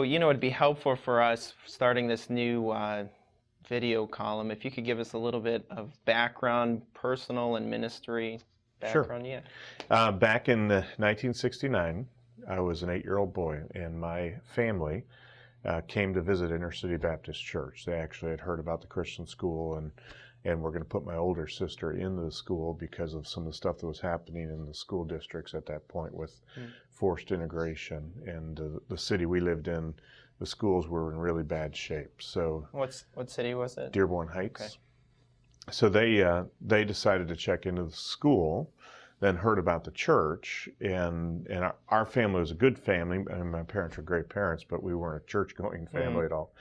So, it'd be helpful for us starting this new video column if you could give us a little bit of background, personal and ministry background. Sure. Yeah. Back in 1969, I was an 8-year-old boy, and my family came to visit Inner City Baptist Church. They actually had heard about the Christian school, and were going to put my older sister in the school because of some of the stuff that was happening in the school districts at that point with forced integration. And the city we lived in, the schools were in really bad shape. So what city was it? Dearborn Heights. Okay. So they decided to check into the school, then heard about the church, and our family was a good family. I mean, my parents were great parents, but we weren't a church-going family at all.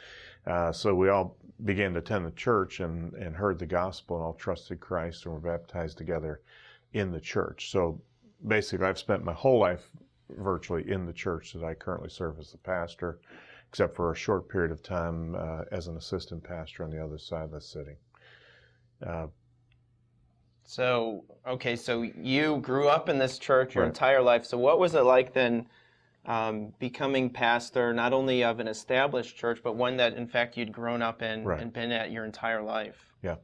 So we all began to attend the church and heard the gospel and all trusted Christ and were baptized together in the church. So basically, I've spent my whole life virtually in the church that I currently serve as the pastor, except for a short period of time as an assistant pastor on the other side of the city. So you grew up in this church your Right. entire life. So what was it like then becoming pastor, not only of an established church, but one that, in fact, you'd grown up in Right. and been at your entire life? Yeah.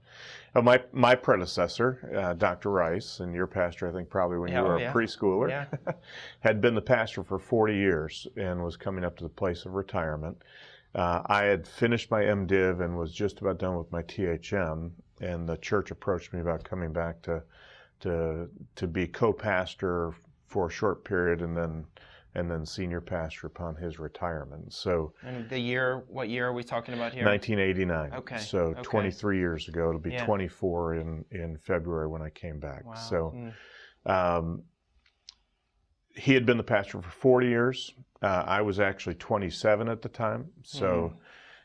My predecessor, Dr. Rice, and your pastor, I think probably when you were a preschooler, had been the pastor for 40 years and was coming up to the place of retirement. I had finished my MDiv and was just about done with my THM, and the church approached me about coming back to be co-pastor for a short period and then senior pastor upon his retirement. So, And what year are we talking about here? 1989. Okay. So Okay. 23 years ago. It'll be 24 in February when I came back. Wow. So he had been the pastor for 40 years. I was actually 27 at the time. So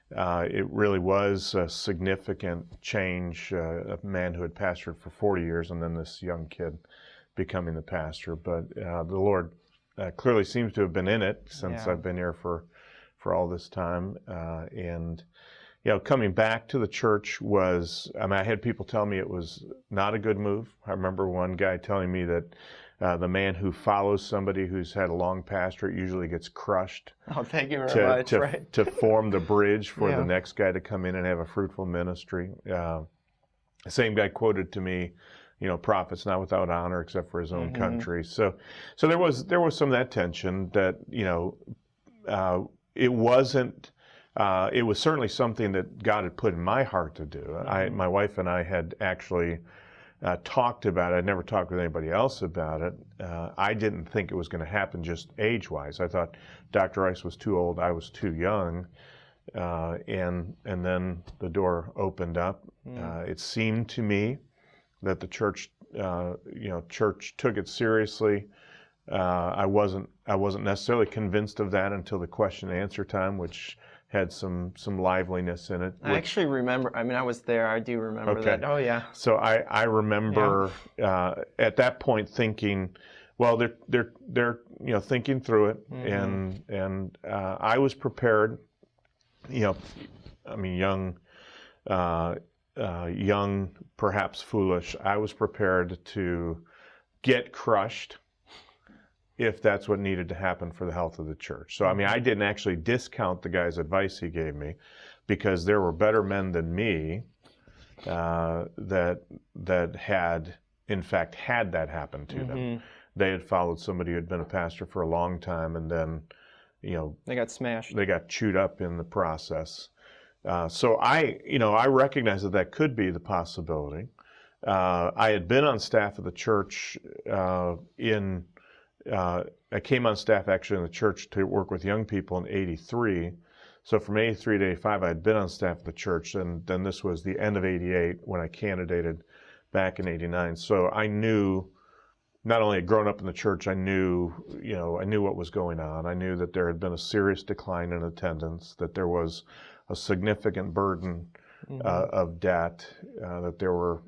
it really was a significant change, a man who had pastored for 40 years and then this young kid becoming the pastor. But the Lord clearly seems to have been in it since I've been here for all this time. And coming back to the church was, I had people tell me it was not a good move. I remember one guy telling me that the man who follows somebody who's had a long pastorate usually gets crushed. Oh, thank you very much. To form the bridge for the next guy to come in and have a fruitful ministry. The same guy quoted to me, prophet's not without honor except for his own country. So there was some of that tension that, it wasn't, it was certainly something that God had put in my heart to do. My wife and I had actually talked about it. I'd never talked with anybody else about it. I didn't think it was going to happen just age-wise. I thought Dr. Rice was too old, I was too young. And then the door opened up. It seemed to me that the church, church took it seriously. I wasn't necessarily convinced of that until the question and answer time, which had some liveliness in it. I actually remember. I was there. I do remember that. Oh yeah. So I remember at that point thinking, well, they're thinking through it, and I was prepared. Young, perhaps foolish. I was prepared to get crushed if that's what needed to happen for the health of the church. So, I didn't actually discount the guy's advice he gave me, because there were better men than me that had, in fact, had that happen to them. They had followed somebody who had been a pastor for a long time, and then, they got smashed. They got chewed up in the process. So I recognized that could be the possibility. I had been on staff of the church I came on staff actually in the church to work with young people in '83. So from '83 to '85, I had been on staff of the church, and then this was the end of '88 when I candidated back in '89. So I knew, not only had grown up in the church, I knew what was going on. I knew that there had been a serious decline in attendance, that there was a significant burden of debt, that there were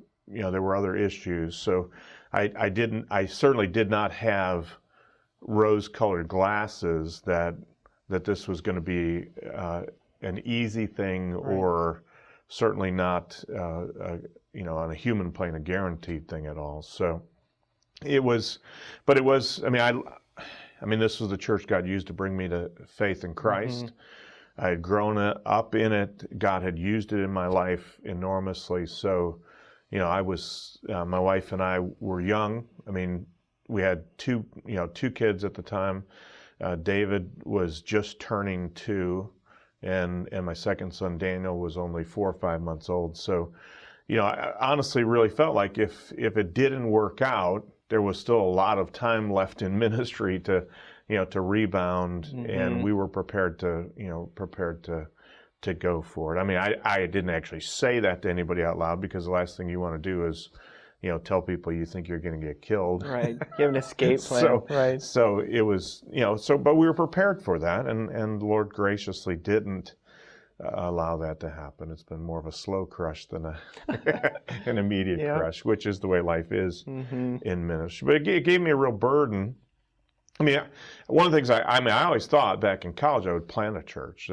other issues. So I certainly did not have rose-colored glasses that this was going to be an easy thing, or certainly not on a human plane a guaranteed thing at all. So it was. I mean, this was the church God used to bring me to faith in Christ. Mm-hmm. I had grown up in it. God had used it in my life enormously. So, I was, my wife and I were young. I mean, we had two kids at the time. David was just turning 2, and my second son, Daniel, was only 4 or 5 months old. So, I honestly really felt like if it didn't work out, there was still a lot of time left in ministry to rebound, and we were prepared to go for it. I mean, I didn't actually say that to anybody out loud, because the last thing you want to do is, tell people you think you're going to get killed. Right. You have an escape plan. Right. So it was, but we were prepared for that, and the Lord graciously didn't allow that to happen. It's been more of a slow crush than an immediate crush, which is the way life is in ministry. But it gave me a real burden. I mean, one of the things I always thought back in college I would plant a church.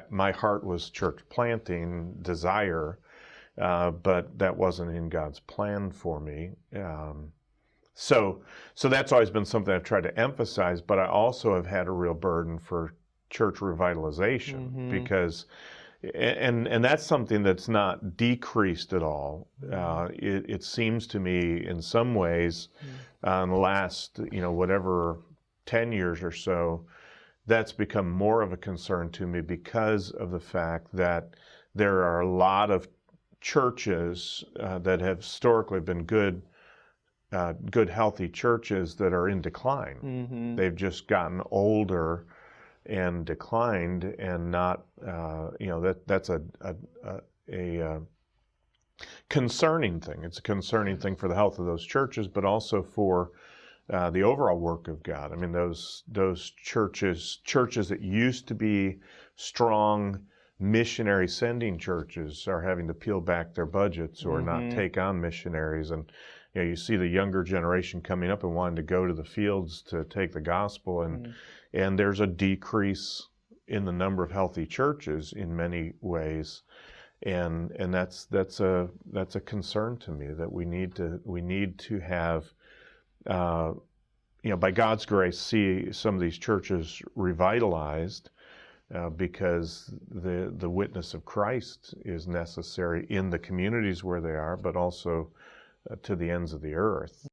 My heart was church planting desire, but that wasn't in God's plan for me. So that's always been something I've tried to emphasize. But I also have had a real burden for church revitalization, because, and that's something that's not decreased at all. It seems to me in some ways, in the last, whatever 10 years or so, that's become more of a concern to me, because of the fact that there are a lot of churches that have historically been good, healthy churches that are in decline. They've just gotten older and declined, and not, that's a concerning thing. It's a concerning thing for the health of those churches, but also for the overall work of God. I mean, those churches that used to be strong missionary sending churches are having to peel back their budgets or not take on missionaries. And you see the younger generation coming up and wanting to go to the fields to take the gospel, and there's a decrease in the number of healthy churches in many ways, and that's a concern to me, that we need to have, by God's grace, see some of these churches revitalized, because the witness of Christ is necessary in the communities where they are, but also to the ends of the earth.